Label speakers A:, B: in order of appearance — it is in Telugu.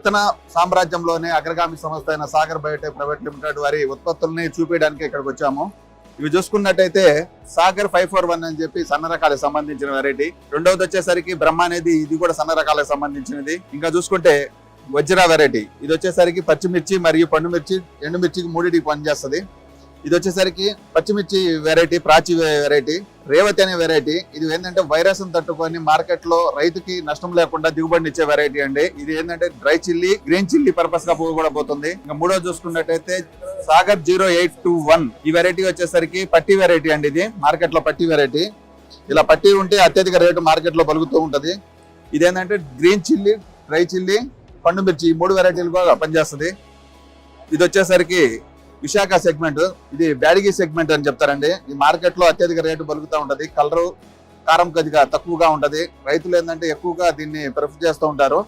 A: విత్తన సామ్రాజ్యంలోనే అగ్రగామి సంస్థ అయిన సాగర్ బయోటెక్ ప్రైవేట్ లిమిటెడ్ వారి ఉత్పత్తుల్ని చూపించడానికి ఇక్కడికి వచ్చాము. ఇవి చూసుకున్నట్టయితే సాగర్ 541 అని చెప్పి సన్న రకాలకు సంబంధించిన వెరైటీ. రెండవది వచ్చేసరికి బ్రహ్మ అనేది ఇది కూడా సన్న రకాలకు సంబంధించినది. ఇంకా చూసుకుంటే వజ్రా వెరైటీ, ఇది వచ్చేసరికి పచ్చిమిర్చి మరియు పండుమిర్చి ఎండుమిర్చికి మూడింటికి పనిచేస్తుంది. ఇది వచ్చేసరికి పచ్చిమిర్చి వెరైటీ, ప్రాచి వెరైటీ. రేవతి అనే వెరైటీ, ఇది ఏంటంటే వైరస్ తట్టుకొని మార్కెట్ లో రైతుకి నష్టం లేకుండా దిగుబడిని ఇచ్చే వెరైటీ అండి. ఇది ఏంటంటే dry chilli, green chilli purpose గా కూడా పోతుంది. ఇంకా మూడో చూసుకున్నట్టయితే సాగర్ 0821, ఈ వెరైటీ వచ్చేసరికి పట్టి వెరైటీ అండి. ఇది మార్కెట్ లో పట్టి వెరైటీ. ఇలా పట్టి ఉంటే అత్యధిక రేటు మార్కెట్ లో పలుకుతూ ఉంటది. ఇదేంటంటే గ్రీన్ చిల్లీ, డ్రై చిల్లీ, పండుమిర్చి, ఈ 3 వెరైటీలు కూడా పనిచేస్తుంది. ఇది వచ్చేసరికి విశాఖ సెగ్మెంట్, ఇది బ్యాడిగి సెగ్మెంట్ అని చెప్తారండి. ఈ మార్కెట్ లో అత్యధిక రేటు పలుకుతూ ఉంటది. కలరు, కారం కొద్దిగా తక్కువగా ఉంటది. రైతులు ఏంటంటే ఎక్కువగా దీన్ని ప్రిఫర్ చేస్తూ ఉంటారు.